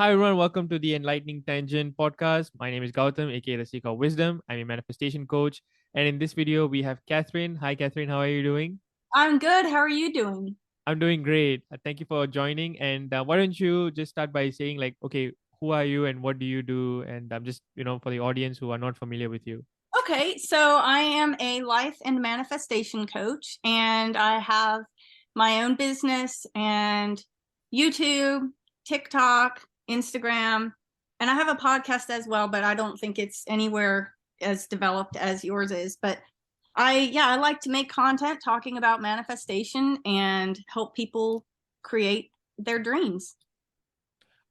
Hi everyone, welcome to the Enlightening Tangent podcast. My name is Gautam, aka the Seeker of Wisdom. I'm a manifestation coach, and in this video we have Catherine. Hi Catherine, how are you doing? I'm good. How are you doing? I'm doing great. Thank you for joining. And why don't you just start by saying like, okay, who are you and what do you do? And I'm just for the audience who are not familiar with you. Okay, so I am a life and manifestation coach, and I have my own business and YouTube, TikTok, Instagram, and I have a podcast as well, but I don't think it's anywhere as developed as yours is. But I like to make content talking about manifestation and help people create their dreams.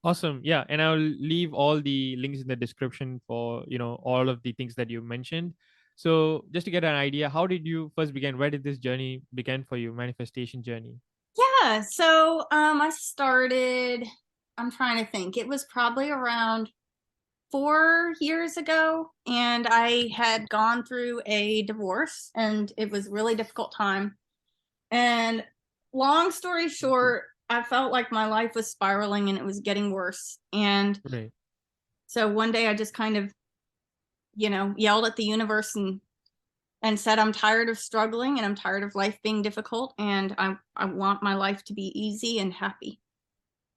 Awesome. Yeah, and I'll leave all the links in the description for, all of the things that you mentioned. So, just to get an idea, how did you first begin? Where did this journey begin for you, manifestation journey? Yeah, so I started, I'm trying to think. It was probably around 4 years ago, and I had gone through a divorce, and it was a really difficult time. And long story short, I felt like my life was spiraling and it was getting worse. And Right. so one day I just kind of, yelled at the universe and said, I'm tired of struggling and I'm tired of life being difficult, and I want my life to be easy and happy.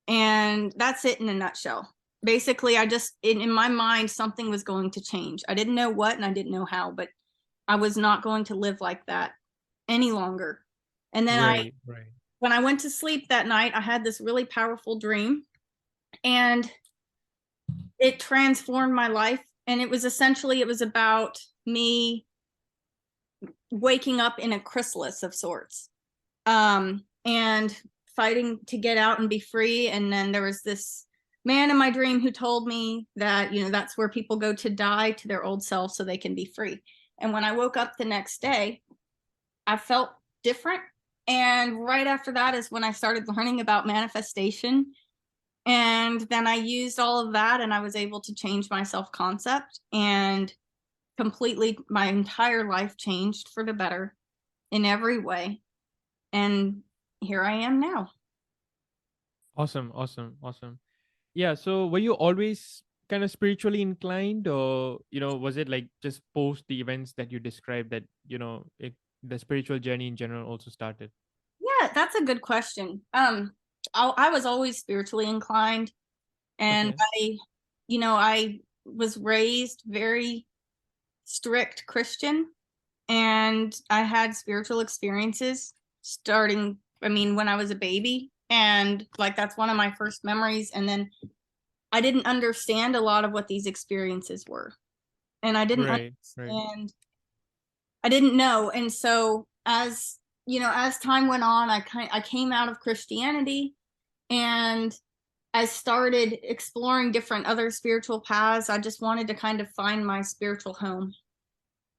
And that's it in a nutshell. Basically, I just, in my mind, something was going to change. I didn't know what and I didn't know how, but I was not going to live like that any longer. And then Right, right. when I went to sleep that night, I had this really powerful dream, and it transformed my life. And it was about me waking up in a chrysalis of sorts, and fighting to get out and be free. And then there was this man in my dream who told me that, that's where people go to die to their old self so they can be free. And when I woke up the next day, I felt different. And right after that is when I started learning about manifestation. And then I used all of that and I was able to change my self concept, and completely my entire life changed for the better in every way. And here I am now. Awesome, awesome, awesome. Yeah, so were you always kind of spiritually inclined, or, was it like just post the events that you described that, the spiritual journey in general also started? Yeah, that's a good question. I was always spiritually inclined, and Okay. I was raised very strict Christian, and I had spiritual experiences starting, I mean, when I was a baby, and like that's one of my first memories. And then I didn't understand a lot of what these experiences were, and Right, right. I didn't know. And so as time went on, I came out of Christianity, and I started exploring different other spiritual paths. I just wanted to kind of find my spiritual home.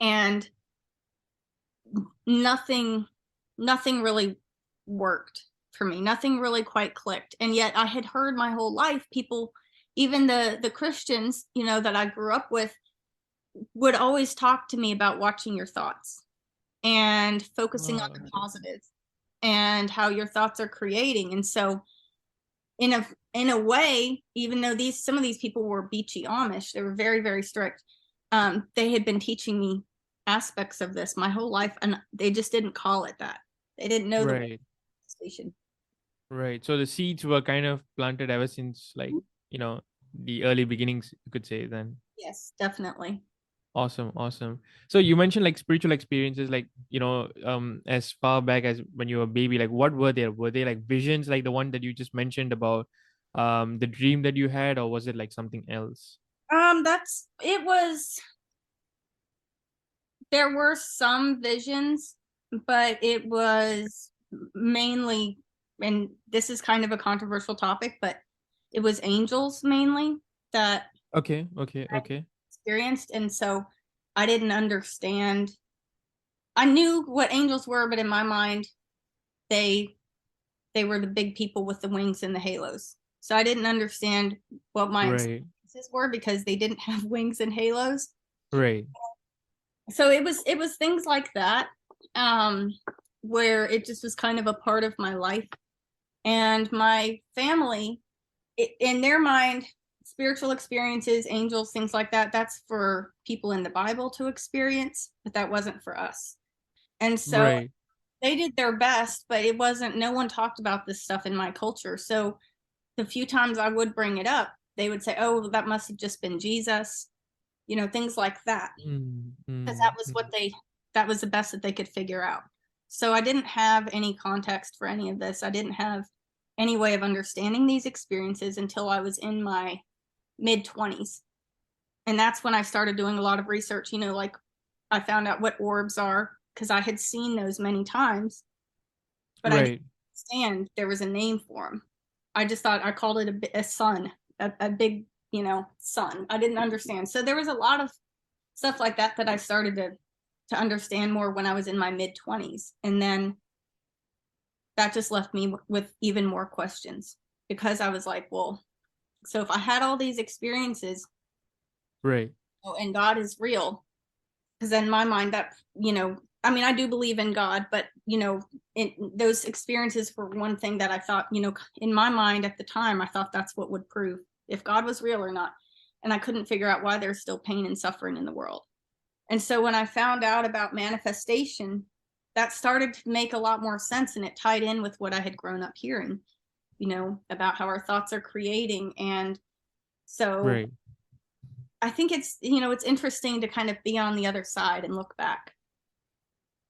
And nothing nothing really worked for me. Nothing really quite clicked. And yet I had heard my whole life people, even the Christians, that I grew up with, would always talk to me about watching your thoughts and focusing on Oh, the okay. positives and how your thoughts are creating. And so in a way, even though these some of these people were beachy Amish, they were very, very strict. They had been teaching me aspects of this my whole life, and they just didn't call it that. They didn't know the Right, station. right. So the seeds were kind of planted ever since, like, the early beginnings, you could say then. Yes, definitely. Awesome, awesome. So you mentioned like spiritual experiences, like, as far back as when you were a baby, like what were they? Were they like visions like the one that you just mentioned about the dream that you had, or was it like something else? That's it was There were some visions, but it was mainly, and this is kind of a controversial topic, but it was angels mainly that Okay, okay, I okay. experienced. And so I didn't understand. I knew what angels were, but in my mind, they they were the big people with the wings and the halos. So I didn't understand what my Right, experiences were because they didn't have wings and halos. right, So it was things like that, um, where it just was kind of a part of my life. And my family, in their mind, spiritual experiences, angels, things like that, that's for people in the Bible to experience, but that wasn't for us. And so Right. they did their best, but it wasn't, no one talked about this stuff in my culture. So the few times I would bring it up, they would say, oh, that must have just been Jesus, things like that. Mm, Because mm, mm. that was the best that they could figure out. So I didn't have any context for any of this. I didn't have any way of understanding these experiences until I was in my mid 20s. And that's when I started doing a lot of research, like I found out what orbs are because I had seen those many times, but I didn't Right. understand there was a name for them. I just thought I called it a sun, a big, sun. I didn't understand. So there was a lot of stuff like that that I started to understand more when I was in my mid 20s. And then that just left me with even more questions because I was like, well, so if I had all these experiences, Right. and God is real, because in my mind that, I mean, I do believe in God, but those experiences were one thing that I thought, in my mind at the time, I thought that's what would prove if God was real or not. And I couldn't figure out why there's still pain and suffering in the world. And so when I found out about manifestation, that started to make a lot more sense, and it tied in with what I had grown up hearing, about how our thoughts are creating. And so Right. I think it's interesting to kind of be on the other side and look back.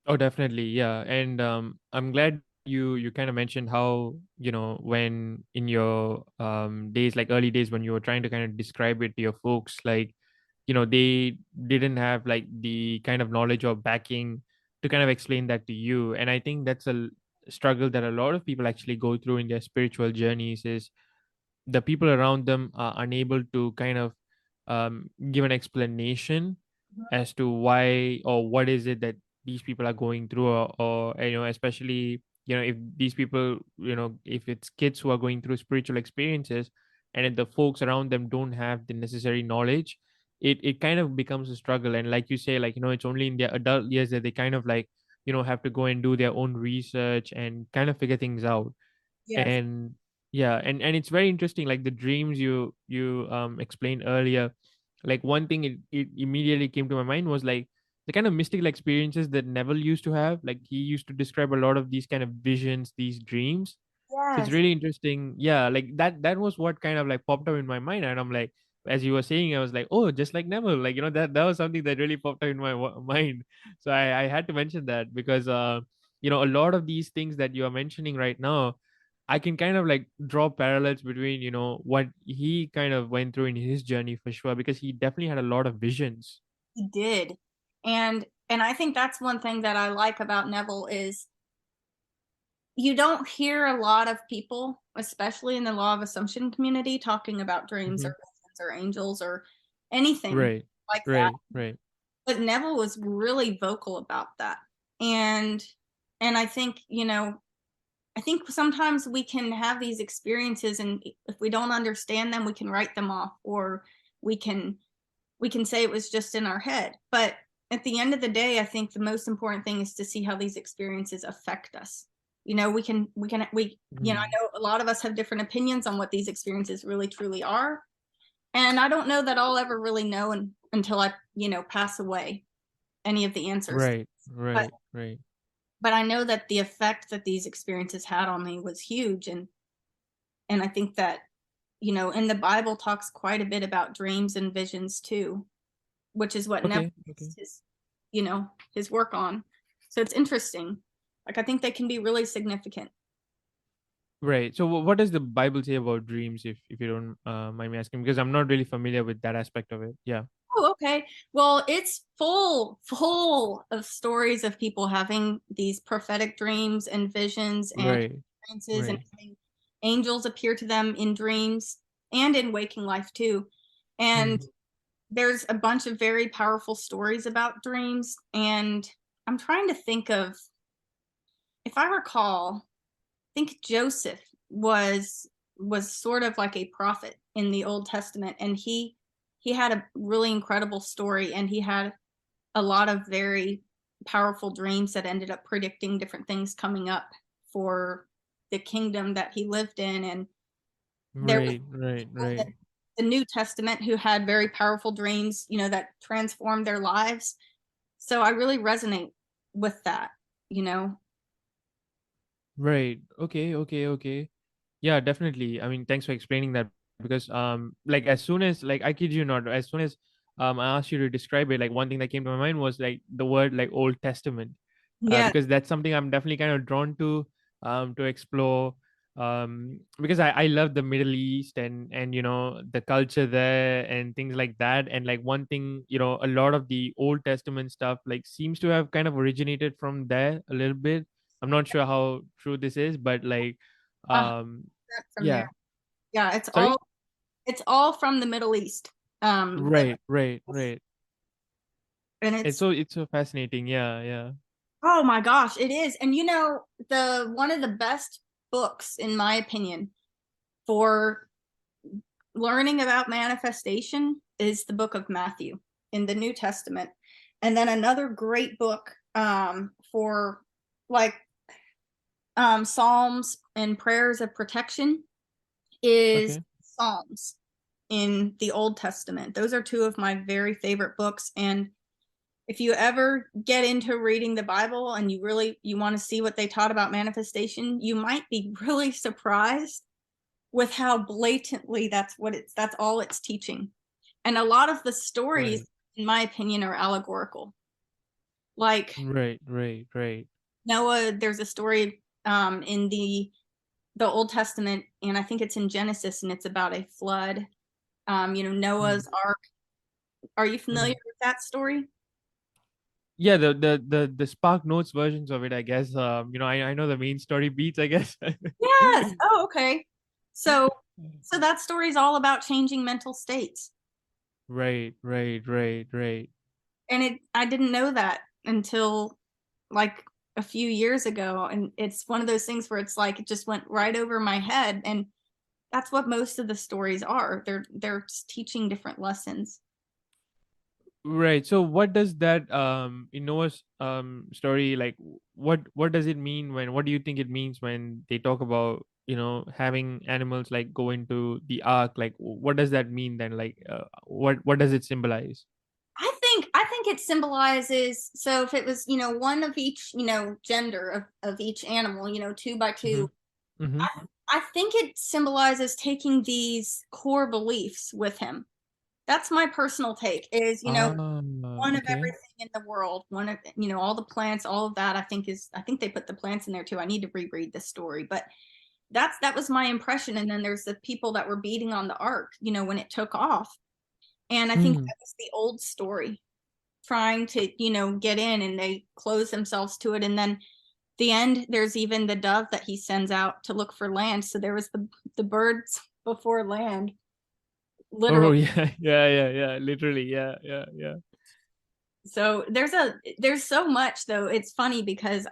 Oh, definitely. Yeah. And I'm glad you kind of mentioned how, when in your days, like early days when you were trying to kind of describe it to your folks, like, they didn't have like the kind of knowledge or backing to kind of explain that to you. And I think that's a struggle that a lot of people actually go through in their spiritual journeys, is the people around them are unable to kind of give an explanation as to why or what is it that these people are going through, or especially if these people, if it's kids who are going through spiritual experiences, and if the folks around them don't have the necessary knowledge, it kind of becomes a struggle. And like you say, like, it's only in their adult years that they kind of like, have to go and do their own research and kind of figure things out. Yes. And yeah, and it's very interesting, like the dreams you explained earlier. Like one thing, it immediately came to my mind was like the kind of mystical experiences that Neville used to have. Like he used to describe a lot of these kind of visions, these dreams. So it's Yes. really interesting. Yeah, like that was what kind of like popped up in my mind. And I'm like, as you were saying, I was like, oh, just like Neville. Like, that was something that really popped up in my mind. So I had to mention that because a lot of these things that you are mentioning right now, I can kind of like draw parallels between, what he kind of went through in his journey for sure, because he definitely had a lot of visions. He did. And I think that's one thing that I like about Neville is you don't hear a lot of people, especially in the law of assumption community, talking about dreams Hmm. or visions or angels or anything Right, like that. right, right, But Neville was really vocal about that. And and I think, I think sometimes we can have these experiences, and if we don't understand them, we can write them off, or we can we can say it was just in our head. But at the end of the day, I think the most important thing is to see how these experiences affect us. I mm, know a lot of us have different opinions on what these experiences really truly are. And I don't know that I'll ever really know until I, pass away, any of the answers. right, But right, right. but I know that the effect that these experiences had on me was huge. And I think that, in the Bible talks quite a bit about dreams and visions too, which is what Neville Okay, okay. based his work on. So it's interesting. Like I think they can be really significant. Right. So what does the Bible say about dreams, if you don't mind me asking? Because I'm not really familiar with that aspect of it. Yeah. Oh, okay. Well, it's full of stories of people having these prophetic dreams and visions and Right. experiences, and Right. having angels appear to them in dreams and in waking life too. And Mm. there's a bunch of very powerful stories about dreams. And I'm trying to think of, if I recall, I think Joseph was sort of like a prophet in the Old Testament, and he had a really incredible story, and he had a lot of very powerful dreams that ended up predicting different things coming up for the kingdom that he lived in. And There was Right, right, right. the New Testament who had very powerful dreams, that transformed their lives. So I really resonate with that, you know. Right. Okay, okay, okay. Yeah, definitely. I mean, thanks for explaining that because like as soon as like I kid you not, as soon as I asked you to describe it, like one thing that came to my mind was like the word like Old Testament. Yeah. Because that's something I'm definitely kind of drawn to explore. Because I love the Middle East and the culture there and things like that. And like one thing, a lot of the Old Testament stuff like seems to have kind of originated from there a little bit. I'm not sure how true this is, but like Uh, um from there. yeah. Yeah, Sorry? it's all from the Middle East. The Right, right, right. and It's so fascinating. Yeah, yeah. oh my gosh, it is. And the one of the best books in my opinion for learning about manifestation is the book of Matthew in the New Testament. And then another great book for like Psalms and prayers of protection is Okay. Psalms in the Old Testament. Those are two of my very favorite books. And if you ever get into reading the Bible and you want to see what they taught about manifestation, you might be really surprised with how blatantly that's all it's teaching. And a lot of the stories, Right. in my opinion, are allegorical. Like Right, right, right. Noah, there's a story in the Old Testament, and I think it's in Genesis, and it's about a flood. Mm, Noah's Ark. Are you familiar mm. with that story? Yeah, the Spark Notes versions of it, I guess. I know the main story beats, I guess. Yes. Oh, okay. So, so that story is all about changing mental states, Right, right, right, right. and I didn't know that until like a few years ago, and it's one of those things where it's like it just went right over my head, and that's what most of the stories are. They're teaching different lessons. Right. So what does that in Noah's story like what does it mean what do you think it means when they talk about, having animals like go into the ark? Like what does that mean then? Like what does it symbolize? I think it symbolizes, so if it was, one of each, gender of each animal, two by Mm-hmm. two, Mm-hmm. I think it symbolizes taking these core beliefs with him. That's my personal take is, Ah, one of okay. everything in the world, one of, all the plants, all of that, I think they put the plants in there too. I need to reread this story, but that was my impression. And then there's the people that were beating on the ark, when it took off. And I think Mm. that was the old story trying to, get in, and they close themselves to it. And then the end, there's even the dove that he sends out to look for land. So there was the birds before land, Oh literally. yeah, yeah, yeah, yeah. Literally, yeah, yeah, yeah. So there's so much though. It's funny because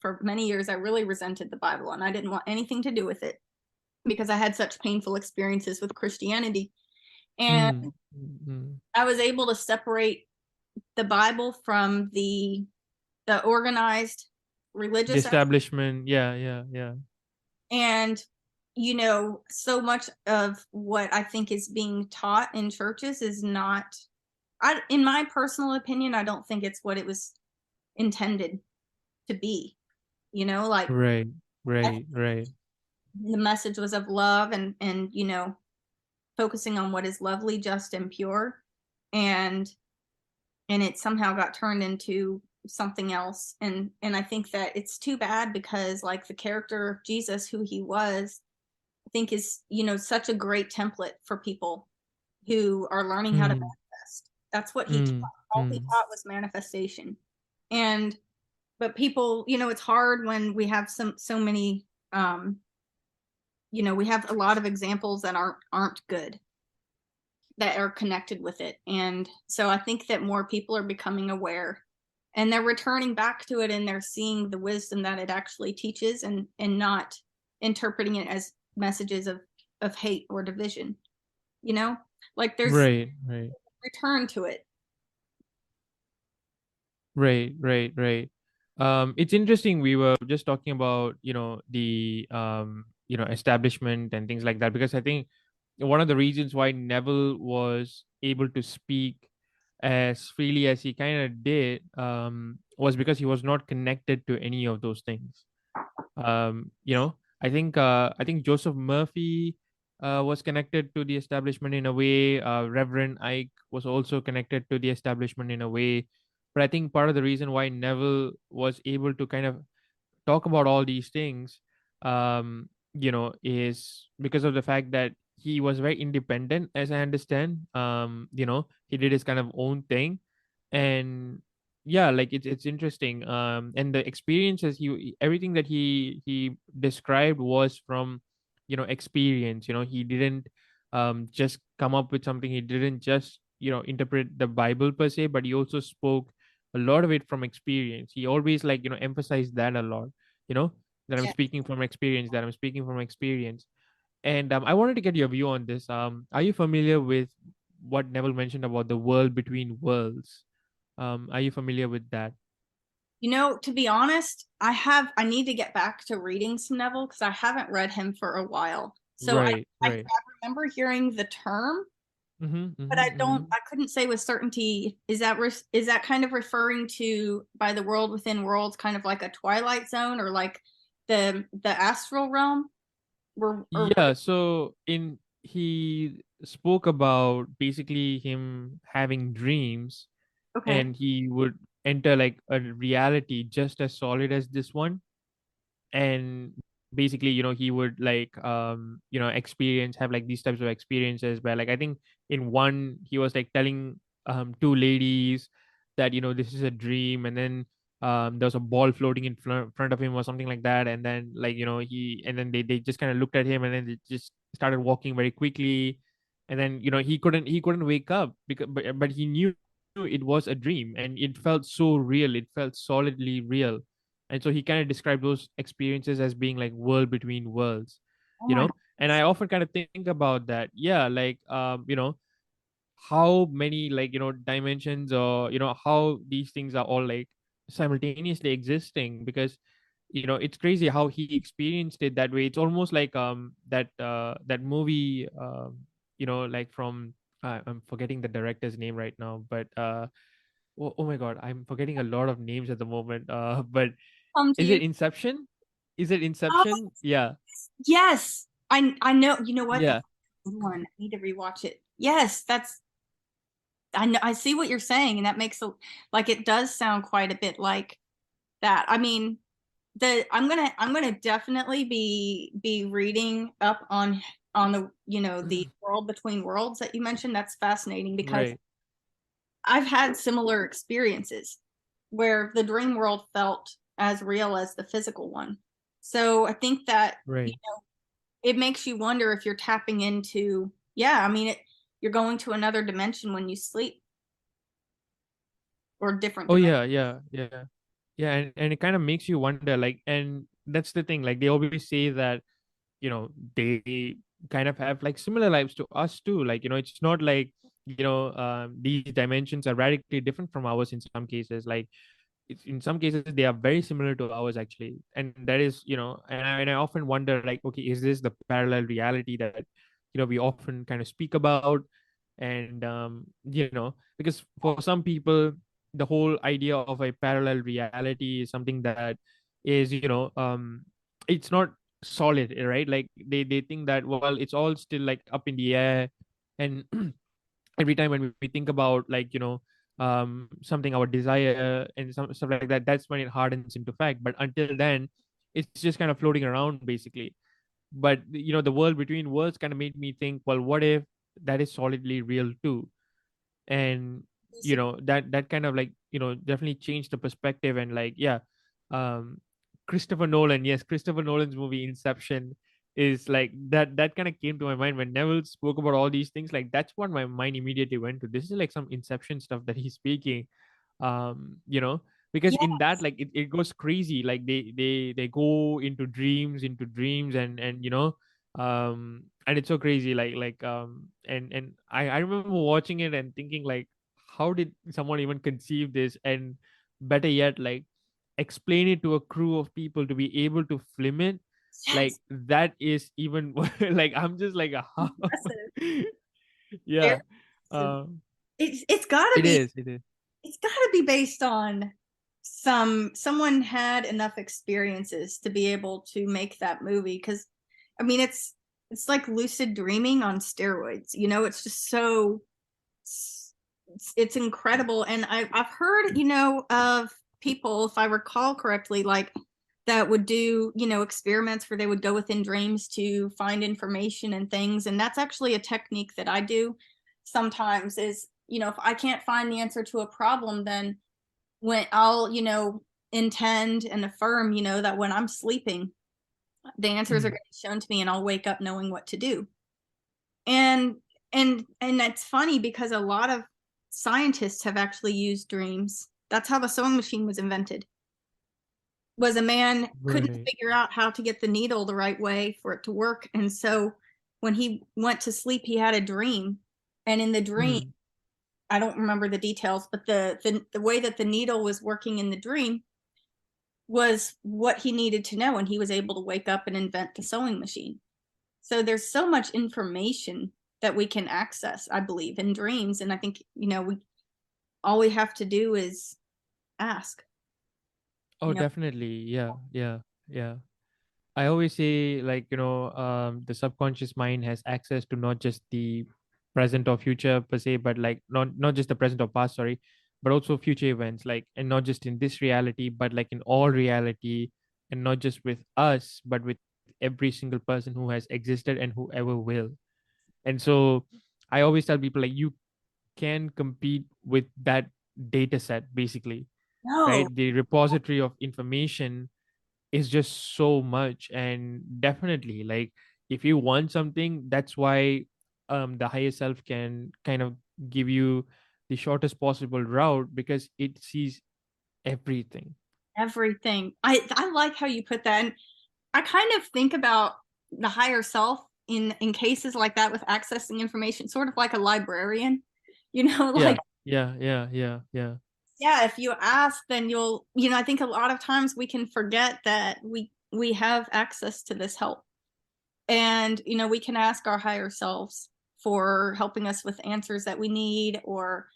for many years I really resented the Bible and I didn't want anything to do with it because I had such painful experiences with Christianity. And Mm. Mm. I was able to separate the Bible from the organized The religious, establishment, yeah, yeah, yeah. and so much of what I think is being taught in churches is not, in my personal opinion, I don't think it's what it was intended to be. Like Right, right, right. the message was of love and focusing on what is lovely, just, and pure, and it somehow got turned into something else. And I think that it's too bad because like the character of Jesus, who he was, I think is, such a great template for people who are learning how to Mm. manifest. That's what he taught. Mm. All he Mm. taught was manifestation. And but people, it's hard when we have so many we have a lot of examples that aren't good, that are connected with it. And so I think that more people are becoming aware and they're returning back to it, and they're seeing the wisdom that it actually teaches, and not interpreting it as messages of hate or division, you know like there's Right, right. return to it. Right, right. It's interesting. We were just talking about, the establishment and things like that, because I think one of the reasons why Neville was able to speak as freely as he kind of did was because he was not connected to any of those things. I think Joseph Murphy was connected to the establishment in a way. Reverend Ike was also connected to the establishment in a way. But I think part of the reason why Neville was able to kind of talk about all these things, is because of the fact that he was very independent, as I understand. He did his kind of own thing. And yeah, like it's interesting. And the experiences, everything that he described was from, experience. He didn't just come up with something. He didn't just, interpret the Bible per se, but he also spoke a lot of it from experience. He always, like, emphasized that a lot, you know that I'm Yeah. speaking from experience, and I wanted to get your view on this. Are you familiar with what Neville mentioned about the world between worlds? Are you familiar with that? To be honest, I need to get back to reading some Neville because I haven't read him for a while. So Right, I right. remember hearing the term, Mm-hmm, but mm-hmm, mm-hmm. I couldn't say with certainty. Is that kind of referring to by the world within worlds, kind of like a Twilight Zone or like the astral realm? Or what? Yeah, so in he spoke about basically him having dreams, Okay. and he would enter like a reality just as solid as this one. And basically, he would like have like these types of experiences where, like, I think in one he was like telling two ladies that, this is a dream. And then there was a ball floating in front of him or something like that. And then, like, they just kind of looked at him, and then they just started walking very quickly. And then, he couldn't wake up, but he knew it was a dream, and it felt so real, it felt solidly real. And so he kind of described those experiences as being like world between worlds, Oh you my know and I goodness. often kind of think about that. Yeah, like, how many, like, dimensions, or how these things are all like simultaneously existing. Because it's crazy how he experienced it that way. It's almost like that movie, like from, I'm forgetting the director's name right now, but oh my god, I'm forgetting a lot of names at the moment. But Come to is you. it Inception? Is it Oh, Inception? Yeah. yes. I know. You know what? That's Yeah. a good one. I need to rewatch it. Yes, that's I know. I see what you're saying, and that makes like it does sound quite a bit like that. I mean, the I'm gonna definitely be reading up on the world between worlds that you mentioned. That's fascinating because Right. I've had similar experiences where the dream world felt as real as the physical one. So I think that Right. it makes you wonder if you're tapping into, yeah, I mean, you're going to another dimension when you sleep or different Oh dimension. yeah, yeah, yeah. Yeah, and it kind of makes you wonder, like, and that's the thing, like, they always say that, they kind of have like similar lives to us too. Like, it's not like, these dimensions are radically different from ours in some cases. Like, in some cases they are very similar to ours, actually. And that is, and I often wonder, like, okay, is this the parallel reality that, we often kind of speak about? And because for some people, the whole idea of a parallel reality is something that is, it's not solid, right? Like, they think that, well, it's all still like up in the air. And every time when we think about, like, something, our desire and some stuff like that, that's when it hardens into fact. But until then, it's just kind of floating around, basically. But the world between worlds kind of made me think, well, what if that is solidly real too? And that kind of, like, definitely changed the perspective. And, like, yeah, um Christopher Nolan, yes, Christopher Nolan's movie Inception is like that kind of came to my mind when Neville spoke about all these things. Like, that's what my mind immediately went to. This is like some Inception stuff that he's speaking. Because Yeah. in that, like, it goes crazy. Like, they go into dreams, and and it's so crazy. And I remember watching it and thinking, like, how did someone even conceive this? And better yet, like, explain it to a crew of people to be able to film it. Like Yes. that is even like I'm just like how Impressive. Very yeah. impressive. Um It's gotta it be, is, it is. it's gotta be based on someone had enough experiences to be able to make that movie. Because I mean, it's like lucid dreaming on steroids. It's just so it's incredible. And I've heard, of people, if I recall correctly, like that would do, experiments where they would go within dreams to find information and things. And that's actually a technique that I do sometimes is, if I can't find the answer to a problem, then when I'll, intend and affirm, that when I'm sleeping, the answers are Mm. going to be shown to me and I'll wake up knowing what to do. And that's funny because a lot of scientists have actually used dreams. That's how the sewing machine was invented. Was a man couldn't Right. figure out how to get the needle the right way for it to work, and so when he went to sleep, he had a dream, and in the dream, Mm. I don't remember the details, but the way that the needle was working in the dream was what he needed to know, and he was able to wake up and invent the sewing machine. So there's so much information that we can access, I believe, in dreams. And I think, we all we have to do is ask, Oh, you know, definitely. Yeah, yeah, yeah. I always say, like, the subconscious mind has access to not just the present or future per se, but like not just the present or past, sorry, but also future events, like, and not just in this reality, but like in all reality, and not just with us, but with every single person who has existed and whoever will. And so I always tell people like you can compete with that data set, basically, no, right? The repository of information is just so much. And definitely, like, if you want something, that's why the higher self can kind of give you the shortest possible route, because it sees everything. everything. I like how you put that. And I kind of think about the higher self in cases like that with accessing information, sort of like a librarian, like Yeah, yeah, yeah, yeah, yeah. yeah, if you ask, then you'll, I think a lot of times we can forget that we have access to this help. And, we can ask our higher selves for helping us with answers that we need, or,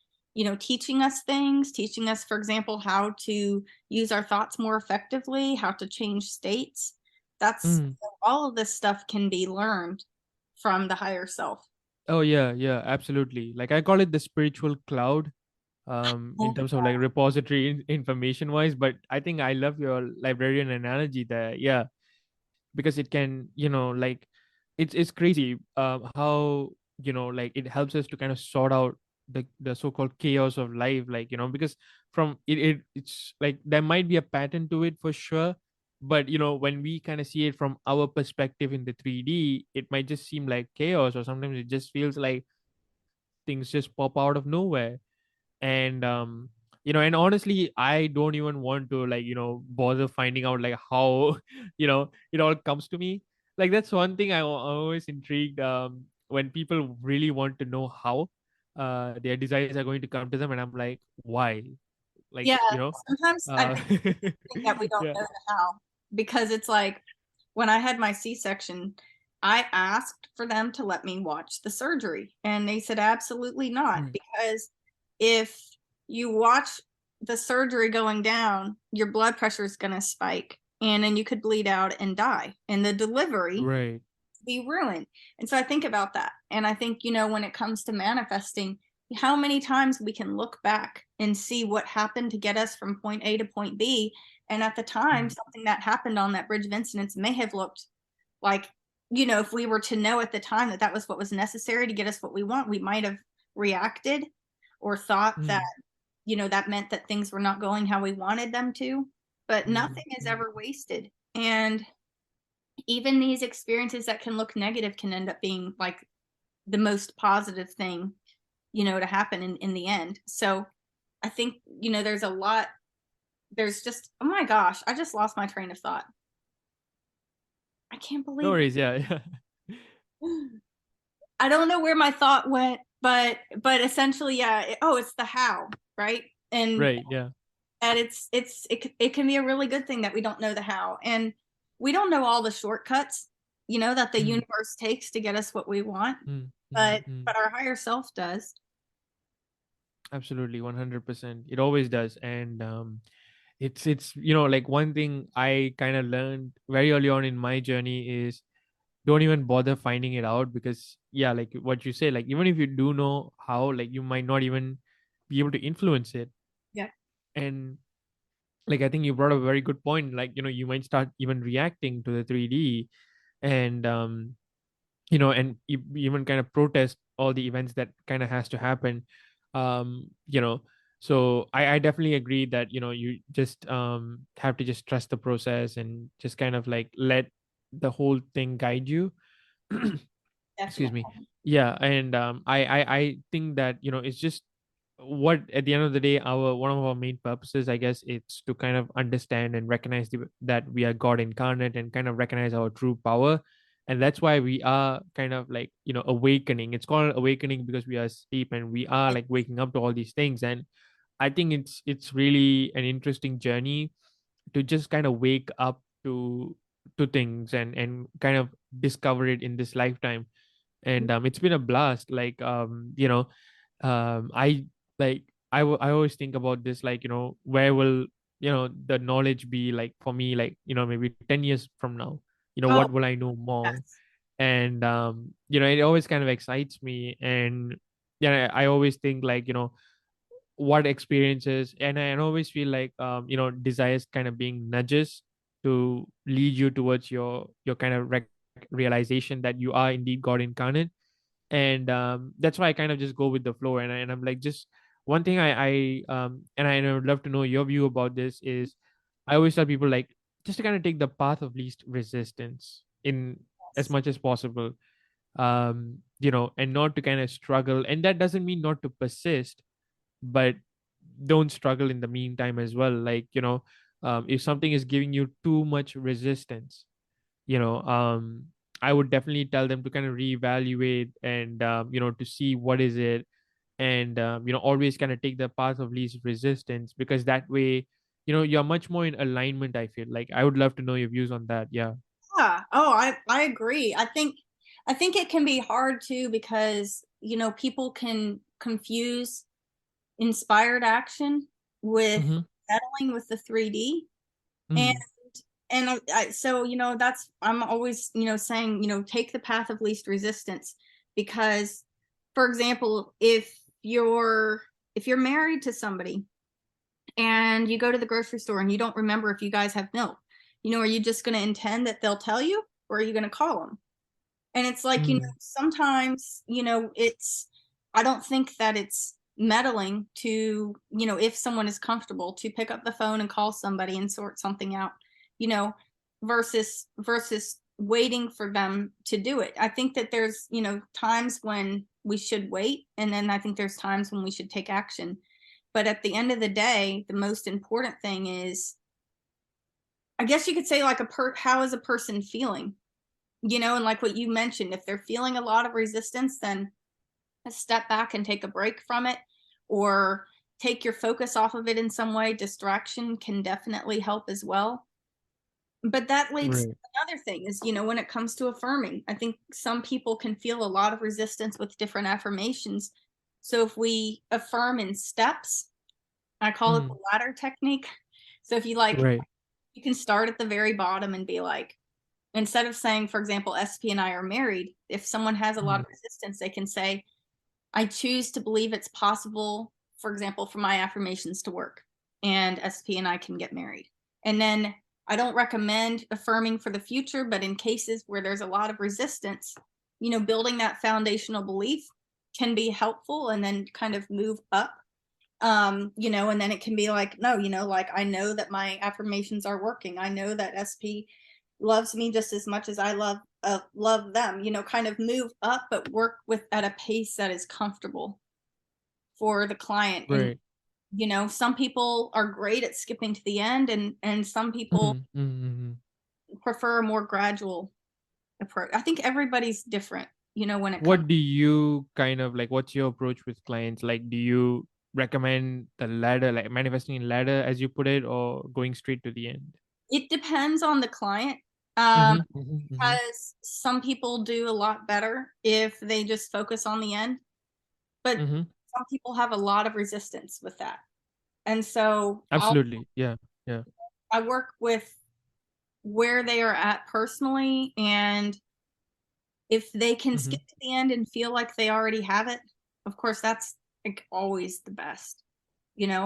teaching us things, teaching us, for example, how to use our thoughts more effectively, how to change states. That's Mm. all of this stuff can be learned from the higher self. Oh yeah, yeah, absolutely. Like I call it the spiritual cloud, in Oh, terms of like repository information wise, but I think I love your librarian analogy there. Yeah, because it can, like, it's crazy how, like, it helps us to kind of sort out the so-called chaos of life, like, because from it's like there might be a pattern to it for sure, but when we kind of see it from our perspective in the 3D, it might just seem like chaos, or sometimes it just feels like things just pop out of nowhere. And and honestly, I don't even want to, like, bother finding out like how it all comes to me. Like that's one thing I'm always intrigued, when people really want to know how their desires are going to come to them, and I'm like, why? Like, yeah. Sometimes I uh think that we don't yeah. know the how, because it's like when I had my C-section, I asked for them to let me watch the surgery, and they said absolutely not, Mm. because if you watch the surgery going down, your blood pressure is going to spike, and then you could bleed out and die, and the delivery Right. be ruined. And so I think about that. And I think, when it comes to manifesting, how many times we can look back and see what happened to get us from point A to point B. And at the time, Mm. something that happened on that bridge of incidents may have looked like, if we were to know at the time that that was what was necessary to get us what we want, we might have reacted or thought that, Mm. that meant that things were not going how we wanted them to. But Mm. nothing is Mm. ever wasted. And even these experiences that can look negative can end up being like the most positive thing, to happen in the end. So I think, there's a lot, there's just, oh my gosh, I just lost my train of thought. I can't No believe worries. Yeah. Yeah. I don't know where my thought went, but essentially, yeah. It's the how, right? And Right. Yeah. it can be a really good thing that we don't know the how. And we don't know all the shortcuts, that the Mm, universe takes to get us what we want, mm, but mm, mm. our higher self does. Absolutely, 100%. It always does. And it's like one thing I kind of learned very early on in my journey is don't even bother finding it out, because yeah, like what you say, like even if you do know how, like you might not even be able to influence it. Yeah. And like I think you brought up a very good point, like you might start even reacting to the 3D, and and even kind of protest all the events that kind of has to happen. um you know so I definitely agree that you just have to just trust the process and just kind of like let the whole thing guide you. Excuse me. Definitely. Yeah. And I think that it's just what at the end of the day, our one of our main purposes, I guess, it's to kind of understand and recognize that we are God incarnate, and kind of recognize our true power. And that's why we are kind of like awakening. It's called awakening because we are asleep and we are like waking up to all these things. And I think it's really an interesting journey to just kind of wake up to things and kind of discover it in this lifetime. And it's been a blast. Like I like I always think about this, like where will the knowledge be, like for me, like maybe 10 years from now, Oh, what will I know more? yes. And it always kind of excites me. And yeah, I always think like what experiences, and I always feel like desires kind of being nudges to lead you towards your kind of realization that you are indeed God incarnate. And that's why I kind of just go with the flow. And I'm like, just one thing I would love to know your view about this is, I always tell people like just to kind of take the path of least resistance in as Yes. much as possible. And not to kind of struggle, and that doesn't mean not to persist, but don't struggle in the meantime as well. Like if something is giving you too much resistance, you know um I would definitely tell them to kind of reevaluate, and to see what is it. And always kind of take the path of least resistance, because that way you're much more in alignment. I feel like I would love to know your views on that. Yeah. Yeah. Oh, I agree. I think it can be hard too because, people can confuse inspired action with Mm-hmm. meddling with the 3D. And Mm-hmm. so, that's, I'm always, saying, take the path of least resistance. Because, for example, if you're married to somebody and you go to the grocery store and you don't remember if you guys have milk, are you just going to intend that they'll tell you, or are you going to call them? And it's like, Mm-hmm. sometimes, I don't think that it's meddling to, if someone is comfortable to pick up the phone and call somebody and sort something out, you know, versus waiting for them to do it. I think that there's, times when we should wait, and then I think there's times when we should take action. But at the end of the day, the most important thing is, I guess you could say, like, how is a person feeling? And like what you mentioned, if they're feeling a lot of resistance, then step back and take a break from it, or take your focus off of it in some way. Distraction can definitely help as well. But that leads to Right. another thing is, when it comes to affirming, I think some people can feel a lot of resistance with different affirmations. So if we affirm in steps, I call it Mm-hmm. the ladder technique. So if you like, Right. you can start at the very bottom and be like, instead of saying, for example, SP and I are married, if someone has a lot Mm-hmm. of resistance, they can say, I choose to believe it's possible, for example, for my affirmations to work, and SP and I can get married. And then I don't recommend affirming for the future, but in cases where there's a lot of resistance, building that foundational belief can be helpful, and then kind of move up. And then it can be like, no, like, I know that my affirmations are working. I know that SP loves me just as much as I love them. Kind of move up, but work with at a pace that is comfortable for the client. And Right. some people are great at skipping to the end, and some people Mm-hmm. Mm-hmm. prefer a more gradual approach. I think everybody's different, when it comes. What do you kind of like, what's your approach with clients? Like, do you recommend the ladder, like manifesting in ladder as you put it, or going straight to the end? It depends on the client. Because some people do a lot better if they just focus on the end, but some people have a lot of resistance with that. And so Absolutely. Yeah. Yeah. I work with where they are at personally, and if they can skip to the end and feel like they already have it, of course, that's like always the best,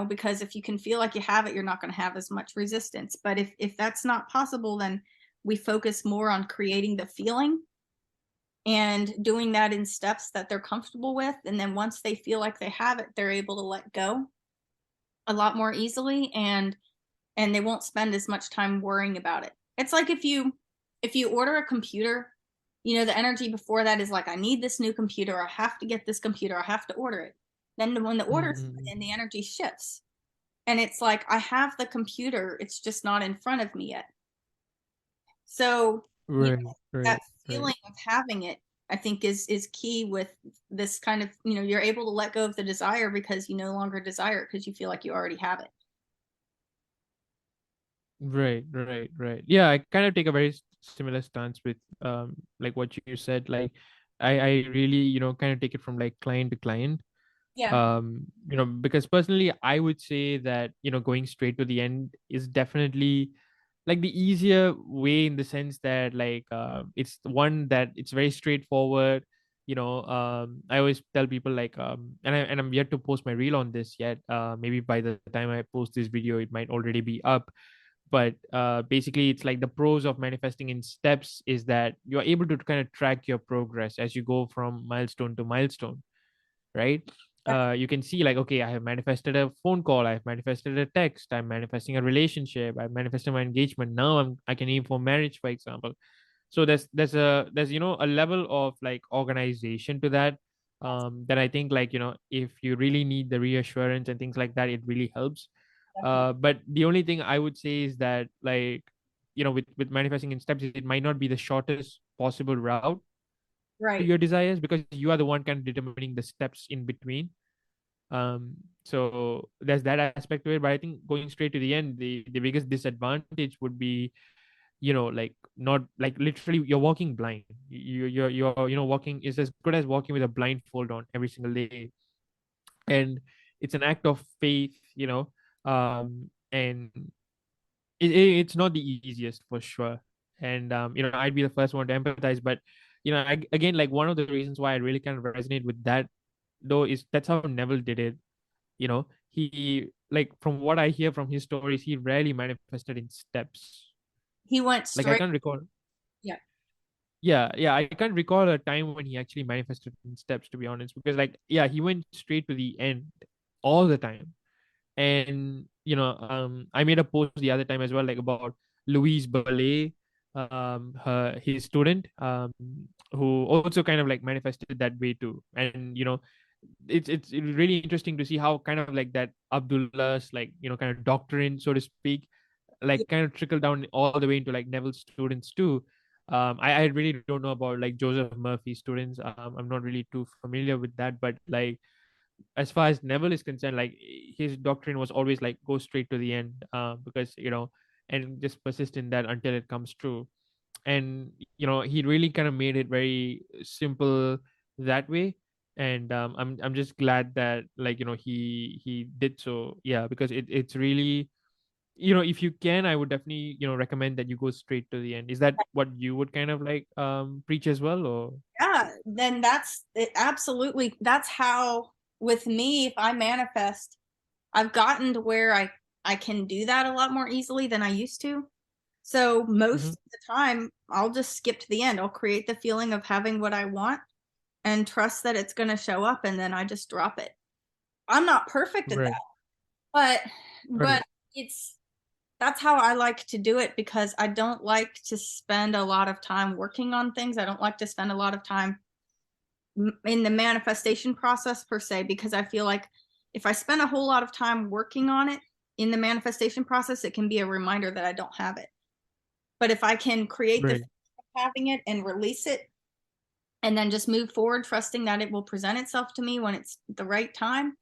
because if you can feel like you have it, you're not going to have as much resistance. But if that's not possible, then we focus more on creating the feeling and doing that in steps that they're comfortable with. And then once they feel like they have it, they're able to let go a lot more easily, and they won't spend as much time worrying about it. It's like if you order a computer, the energy before that is like, I need this new computer, I have to get this computer, I have to order it. Then when the order's in, the energy shifts. And it's like, I have the computer, it's just not in front of me yet. So Right. that Right. feeling of having it, I think is key with this kind of, you're able to let go of the desire because you no longer desire it because you feel like you already have it. Right, right, right. Yeah, I kind of take a very similar stance with like what you said. Like I really, kind of take it from like client to client. Yeah. Because personally I would say that, going straight to the end is definitely like the easier way, in the sense that like it's the one that it's very straightforward. I always tell people like and I'm yet to post my reel on this yet. Maybe by the time I post this video it might already be up. But basically it's like the pros of manifesting in steps is that you're able to kind of track your progress as you go from milestone to milestone, right? You can see like, okay, I have manifested a phone call, I've manifested a text, I'm manifesting a relationship, I've manifested my engagement, now I can aim for marriage, for example. So there's a level of like organization to that, that I think, like, if you really need the reassurance and things like that, it really helps. Definitely. But the only thing I would say is that, like, with manifesting in steps, it might not be the shortest possible route to Right. your desires, because you are the one kind of determining the steps in between. So there's that aspect to it. But I think going straight to the end, the biggest disadvantage would be, like, not like literally you're walking blind. You're walking is as good as walking with a blindfold on every single day. And it's an act of faith, and it's not the easiest for sure. And I'd be the first one to empathize. But again, like, one of the reasons why I really kind of resonate with that, though, is that's how Neville did it. He, like, from what I hear from his stories, he rarely manifested in steps. He went Like, I straight. can't recall. Yeah. Yeah, I can't recall a time when he actually manifested in steps, to be honest, because, like, yeah, he went straight to the end all the time. And I made a post the other time as well, like, about Louise Ballet, his student, who also kind of like manifested that way too. And it's really interesting to see how kind of like that Abdullah's, like, kind of doctrine, so to speak, Yeah. like, kind of trickle down all the way into like Neville's students too. I really don't know about like Joseph Murphy's students. I'm not really too familiar with that, but like, as far as Neville is concerned, like, his doctrine was always like go straight to the end, because and just persist in that until it comes true. And he really kind of made it very simple that way. And I'm just glad that, like, he did so. Yeah, because it's really, if you can, I would definitely recommend that you go straight to the end. Is that what you would kind of like preach as well, or? Yeah, then that's it, absolutely. That's how, with me, if I manifest, I've gotten to where I can do that a lot more easily than I used to. So most Mm-hmm. of the time, I'll just skip to the end. I'll create the feeling of having what I want and trust that it's going to show up, and then I just drop it. I'm not perfect at Right. that, but Right. but it's that's how I like to do it because I don't like to spend a lot of time working on things. I don't like to spend a lot of time in the manifestation process per se, because I feel like if I spend a whole lot of time working on it in the manifestation process, it can be a reminder that I don't have it. But if I can create the Right. feeling of having it and release it and then just move forward, trusting that it will present itself to me when it's the right time,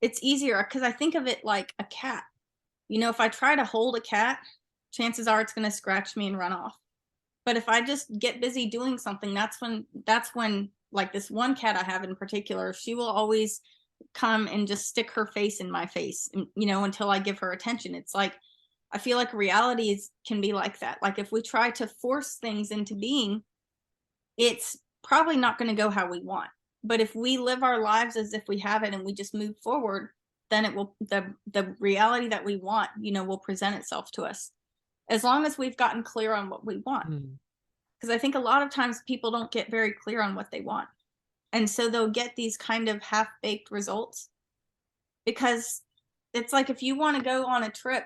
it's easier because I think of it like a cat. If I try to hold a cat, chances are it's going to scratch me and run off. But if I just get busy doing something, that's when like this one cat I have in particular, she will always come and just stick her face in my face, and, until I give her attention. It's like I feel like reality can be like that. Like if we try to force things into being, it's probably not going to go how we want. But if we live our lives as if we have it and we just move forward, then it will the reality that we want, will present itself to us. As long as we've gotten clear on what we want. Mm. Because I think a lot of times people don't get very clear on what they want. And so they'll get these kind of half-baked results, because it's like if you want to go on a trip,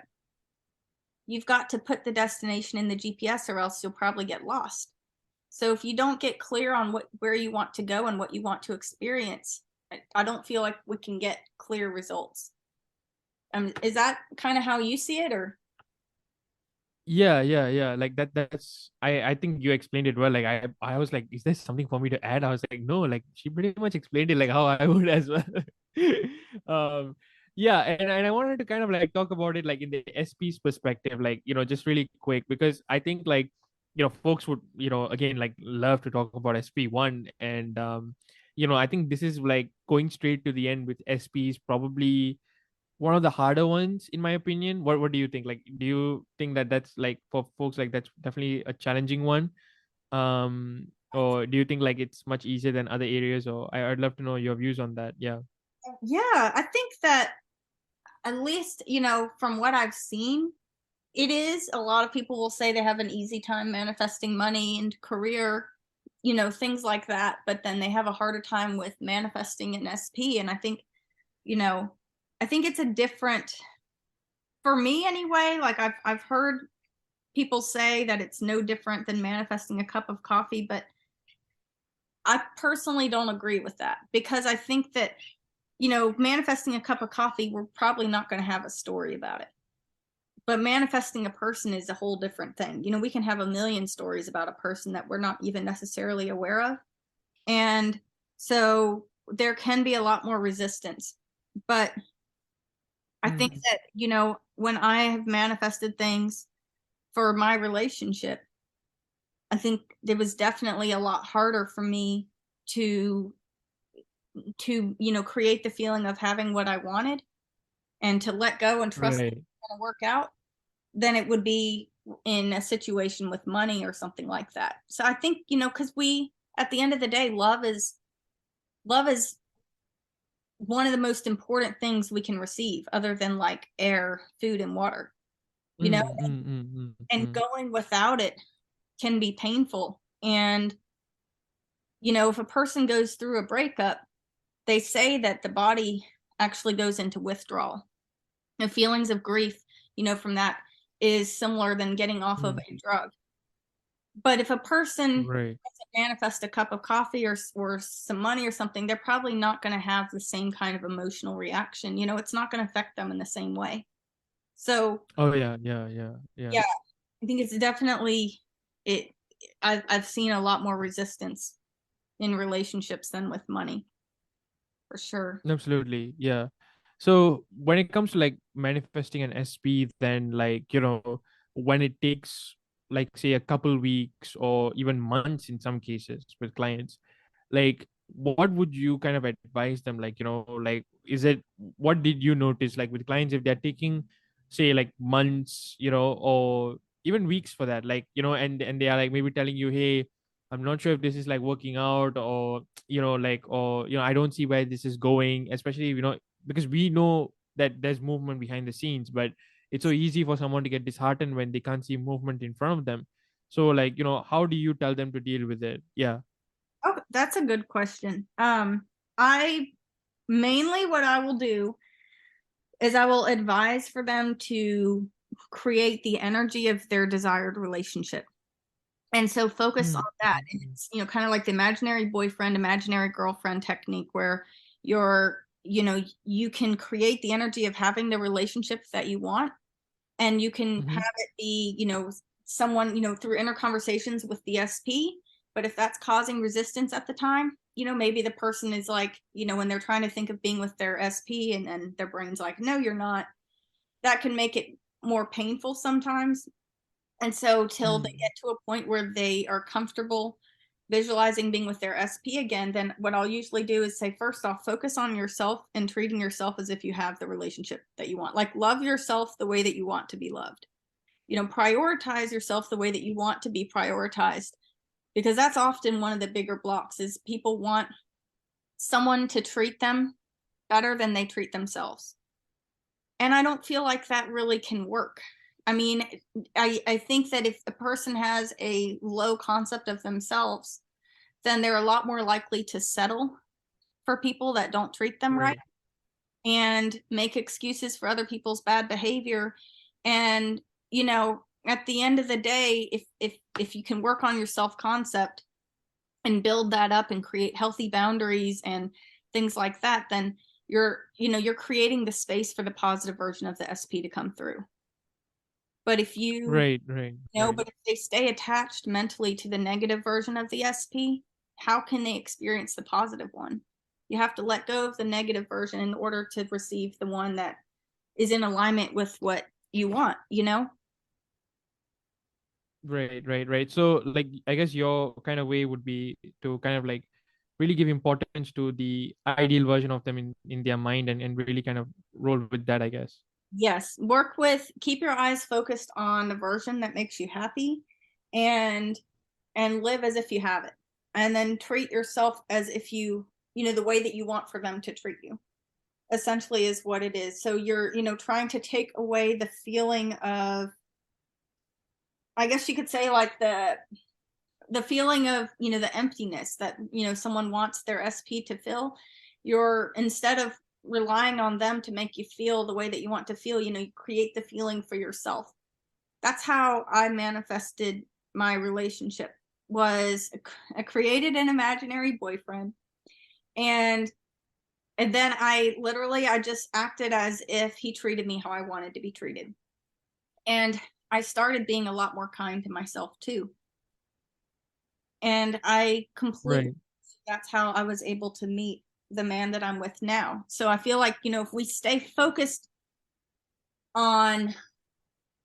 you've got to put the destination in the GPS or else you'll probably get lost. So if you don't get clear on where you want to go and what you want to experience, I don't feel like we can get clear results. Is that kind of how you see it, or? Yeah. Like that's I think you explained it well. Like I was like, is there something for me to add? I was like, no, like she pretty much explained it like how I would as well. um yeah, and I wanted to kind of like talk about it like in the SP's perspective, like, just really quick, because I think like, folks would, again, like love to talk about SP1. And I think this is like going straight to the end with SPs, probably one of the harder ones in my opinion. What do you think? Like, do you think that that's like for folks like that's definitely a challenging one? Or do you think like it's much easier than other areas? Or I'd love to know your views on that. Yeah. Yeah, I think that at least, from what I've seen, it is a lot of people will say they have an easy time manifesting money and career, things like that, but then they have a harder time with manifesting an SP. And I think, you know, I think it's a different, for me anyway, like I've heard people say that it's no different than manifesting a cup of coffee, but I personally don't agree with that, because I think that, manifesting a cup of coffee, we're probably not going to have a story about it. But manifesting a person is a whole different thing. We can have a million stories about a person that we're not even necessarily aware of. And so there can be a lot more resistance. But I think Mm. that, when I have manifested things for my relationship, I think it was definitely a lot harder for me to create the feeling of having what I wanted and to let go and trust that Right. it's going to work out than it would be in a situation with money or something like that. So I think, because at the end of the day, love is one of the most important things we can receive, other than like air, food, and water, you know, and Mm. going without it can be painful. And, if a person goes through a breakup, they say that the body actually goes into withdrawal. The feelings of grief, from that is similar than getting off of Mm. a drug. But if a person Right. doesn't manifest a cup of coffee or some money or something, they're probably not going to have the same kind of emotional reaction. It's not going to affect them in the same way. So Oh yeah. yeah, I think it's definitely it. I've seen a lot more resistance in relationships than with money, for sure. Absolutely. Yeah. So when it comes to like manifesting an SP, then like, when it takes like say a couple weeks or even months in some cases with clients, like what would you kind of advise them? Like, like what did you notice like with clients if they're taking say like months, or even weeks for that, like, and they are like maybe telling you, hey, I'm not sure if this is like working out, or like, or I don't see where this is going, especially because we know that there's movement behind the scenes, but it's so easy for someone to get disheartened when they can't see movement in front of them. So like, how do you tell them to deal with it? Yeah. Oh, that's a good question. I mainly what I will do is I will advise for them to create the energy of their desired relationship. And so focus on Mm, that. mm, And mm. it's, kind of like the imaginary boyfriend, imaginary girlfriend technique, where you can create the energy of having the relationship that you want. And you can Mhm. have it be, someone, through inner conversations with the SP. But if that's causing resistance at the time, maybe the person is like, when they're trying to think of being with their SP, and then their brain's like, no, you're not. That can make it more painful sometimes. And so till they Mm. get to a point where they are comfortable visualizing being with their SP again, then what I'll usually do is say, first off, focus on yourself and treating yourself as if you have the relationship that you want. Like, love yourself the way that you want to be loved. Prioritize yourself the way that you want to be prioritized, because that's often one of the bigger blocks is people want someone to treat them better than they treat themselves. And I don't feel like that really can work. I mean, I think that if a person has a low concept of themselves, then they're a lot more likely to settle for people that don't treat them right Right. and make excuses for other people's bad behavior. And, at the end of the day, if you can work on your self-concept and build that up and create healthy boundaries and things like that, then you're creating the space for the positive version of the SP to come through. But if Right. Right. Right. but if they stay attached mentally to the negative version of the SP, how can they experience the positive one? You have to let go of the negative version in order to receive the one that is in alignment with what you want. Right, right, right. So, like, I guess your kind of way would be to kind of like really give importance to the ideal version of them in their mind, and really kind of roll with that, I guess. Yes, keep your eyes focused on the version that makes you happy, and live as if you have it. And then treat yourself as if the way that you want for them to treat you. Essentially is what it is. So you're, trying to take away the feeling of, I guess you could say, like the feeling of, the emptiness that, someone wants their SP to fill. You're, instead of relying on them to make you feel the way that you want to feel, you create the feeling for yourself. That's how I manifested my relationship. Was I created an imaginary boyfriend, and then I just acted as if he treated me how I wanted to be treated. And I started being a lot more kind to myself too. And I completely, Right. that's how I was able to meet the man that I'm with now. So I feel like, if we stay focused on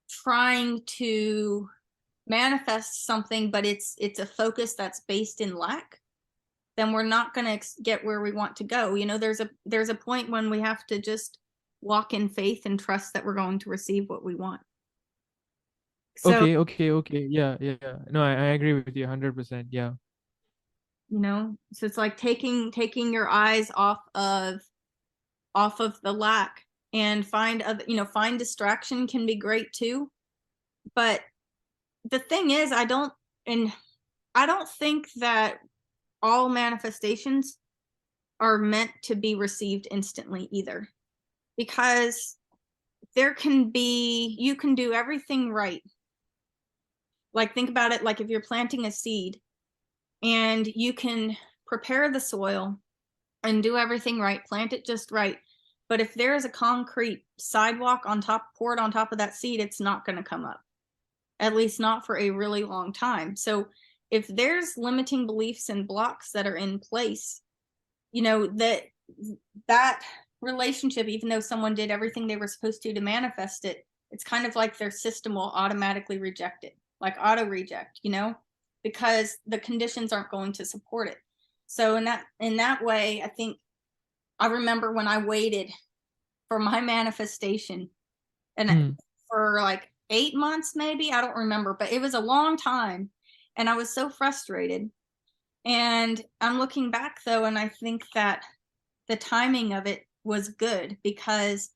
trying to manifest something, but it's a focus that's based in lack, then we're not going to get where we want to go. There's a point when we have to just walk in faith and trust that we're going to receive what we want. So, Okay, okay, okay. Yeah, yeah, yeah. No, I agree with you 100%. Yeah. so it's like taking your eyes off of the lack, and find distraction can be great too. But the thing is, I don't think that all manifestations are meant to be received instantly either, because you can do everything right. Like, think about it, like if you're planting a seed and you can prepare the soil and do everything right, plant it just right. But if there is a concrete sidewalk poured on top of that seed, it's not going to come up, at least not for a really long time. So if there's limiting beliefs and blocks that are in place, that relationship, even though someone did everything they were supposed to manifest it, it's kind of like their system will automatically reject it, like auto reject, because the conditions aren't going to support it. So in that way, I think I remember when I waited for my manifestation, and Hmm. for like 8 months, maybe, I don't remember, but it was a long time, and I was so frustrated. And I'm looking back though, and I think that the timing of it was good, because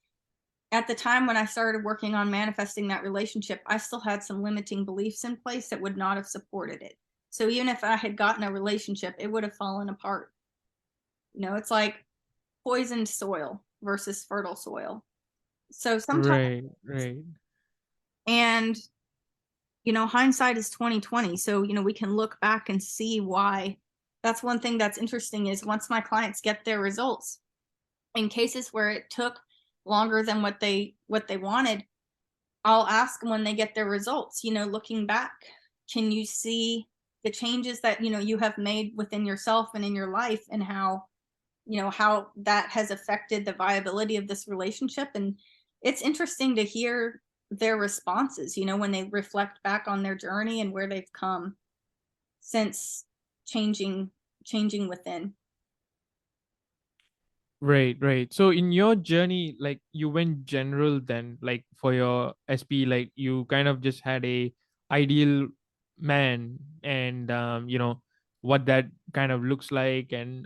at the time when I started working on manifesting that relationship, I still had some limiting beliefs in place that would not have supported it. So even if I had gotten a relationship, it would have fallen apart. It's like poisoned soil versus fertile soil. So sometimes, Right, right. and hindsight is 2020. So, we can look back and see why. That's one thing that's interesting, is once my clients get their results, in cases where it took longer than what they wanted, I'll ask them when they get their results, looking back, can you see the changes that, you have made within yourself and in your life, and how that has affected the viability of this relationship? And it's interesting to hear their responses, when they reflect back on their journey and where they've come since changing within. Right, right. So in your journey, like you went general then, like for your SP, like you kind of just had a ideal man and what that kind of looks like and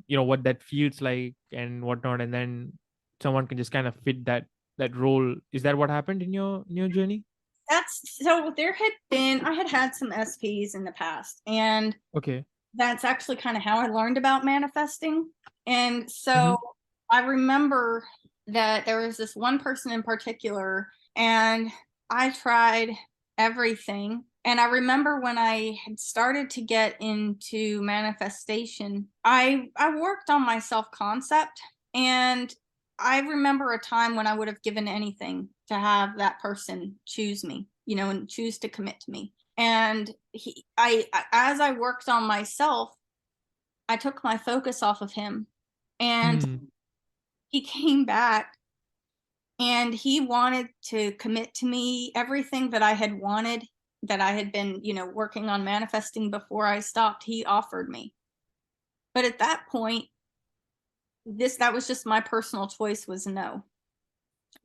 what that feels like and whatnot, and then someone can just kind of fit that role. Is that what happened in your journey? That's so I had some SPs in the past, and Okay. that's actually kind of how I learned about manifesting. And Mm-hmm. so I remember that there was this one person in particular, and I tried everything. And I remember when I had started to get into manifestation, I worked on my self-concept, and I remember a time when I would have given anything to have that person choose me, and choose to commit to me. And as I worked on myself, I took my focus off of him, and Mm. he came back and he wanted to commit to me everything that I had wanted, that I had been, working on manifesting before I stopped. He offered me. But at that point, that was just my personal choice, was no.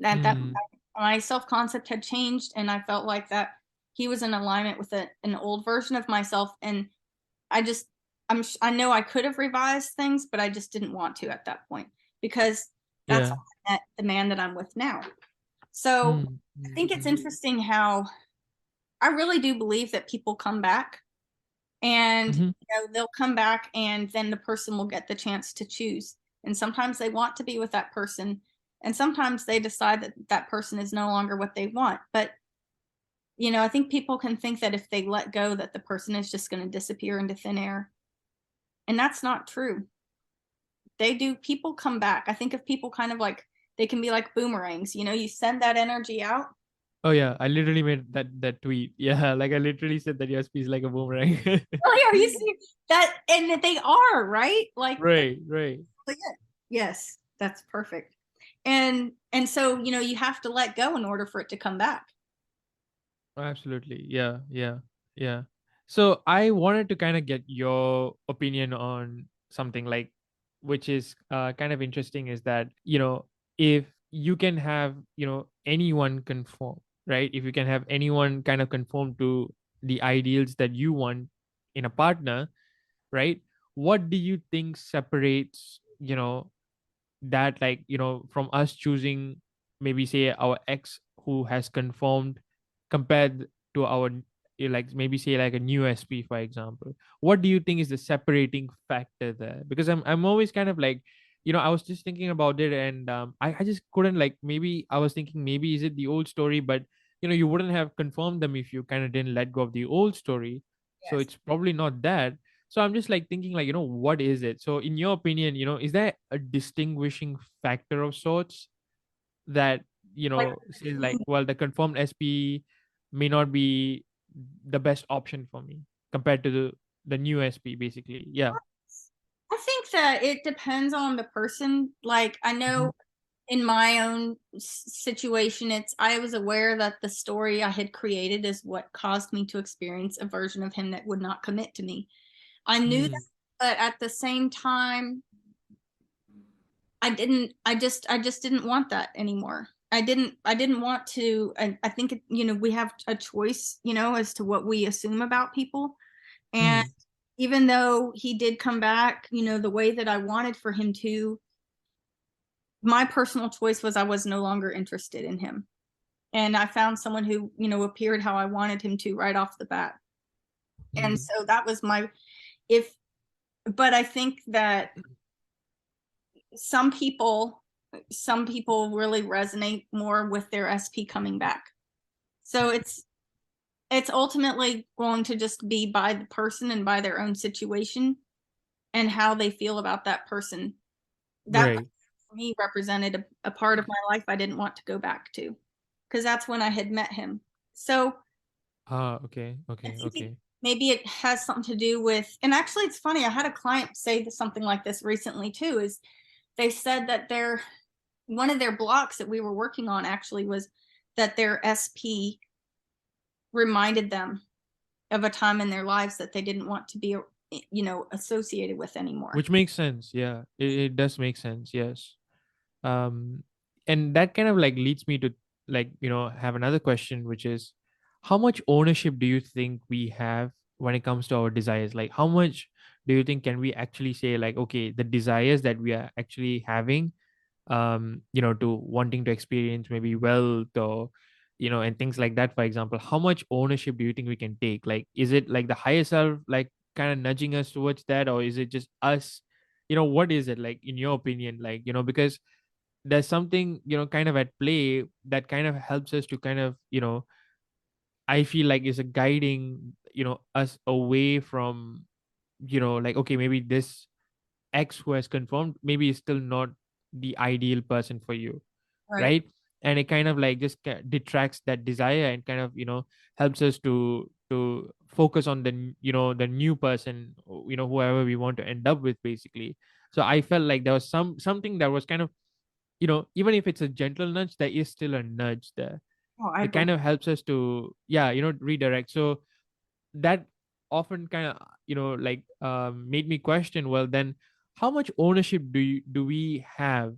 That Mm. my self-concept had changed, and I felt like that he was in alignment with an old version of myself. And I just I know I could have revised things, but I just didn't want to at that point, because that's Yeah. how I met the man that I'm with now. So Mm. I Mm. think it's Mm. interesting how I really do believe that people come back, and Mm-hmm. they'll come back, and then the person will get the chance to choose. And sometimes they want to be with that person, and sometimes they decide that that person is no longer what they want. But I think people can think that if they let go, that the person is just going to disappear into thin air. And that's not true. People come back. I think of people kind of like, they can be like boomerangs, you send that energy out. Oh yeah, I literally made that tweet. Yeah, like I literally said that your speech is like a boomerang. Oh, are you serious? That, and they are, right? Like, Right, right. yes, that's perfect. And so, you have to let go in order for it to come back. Absolutely. Yeah, yeah, yeah. So I wanted to kind of get your opinion on something like, which is kind of interesting, is that, if you can have, anyone conform, right? If you can have anyone kind of conform to the ideals that you want in a partner, right? What do you think separates, that, like, from us choosing maybe say our ex who has conformed, compared to our like maybe say like a new SP, for example? What do you think is the separating factor there? Because I'm always kind of like, I was just thinking about it, and I just couldn't, like, maybe I was thinking, maybe is it the old story, but you wouldn't have confirmed them if you kind of didn't let go of the old story. So Yes. it's probably not that. So I'm just like thinking, like, what is it? So in your opinion, is there a distinguishing factor of sorts that, Like, says like, well, the confirmed SP may not be the best option for me compared to the new SP, basically. Yeah. I think that it depends on the person. Like, I Hmm. know in my own situation, I was aware that the story I had created is what caused me to experience a version of him that would not commit to me. I knew that, Hmm. but at the same time, I just didn't want that anymore. I didn't want to. I think, we have a choice, as to what we assume about people. And Hmm. even though he did come back, the way that I wanted for him to, my personal choice was I was no longer interested in him. And I found someone who, appeared how I wanted him to right off the bat. And Hmm. so that was if, but I think that some people, really resonate more with their SP coming back. So it's ultimately going to just be by the person and by their own situation and how they feel about that person. That, Right. for me, represented a part of my life I didn't want to go back to, because that's when I had met him. So Ah, okay, I okay, think okay. maybe it has something to do with, and actually it's funny, I had a client say something like this recently too, is they said that one of their blocks that we were working on actually was that their SP reminded them of a time in their lives that they didn't want to be, associated with anymore. Which makes sense. Yeah, it does make sense. Yes. um and that kind of like leads me to like have another question, which is, how much ownership do you think we have when it comes to our desires? Like, how much do you think can we actually say, like, okay, the desires that we are actually having, to wanting to experience maybe wealth, or and things like that, for example, how much ownership do you think we can take? Like, is it like the higher self like kind of nudging us towards that, or is it just us? What is it like in your opinion? Like, because there's something kind of at play that kind of helps us to kind of I feel like is a guiding us away from like, okay, maybe this X who has confirmed maybe is still not the ideal person for you, Right. right? And it kind of like just detracts that desire and kind of helps us to focus on the the new person, whoever we want to end up with, basically. So I felt like there was something that was kind of even if it's a gentle nudge, there is still a nudge there Oh, I that kind believe. of helps us to, yeah, redirect. So that often kind of like made me question, well then, how much ownership do we have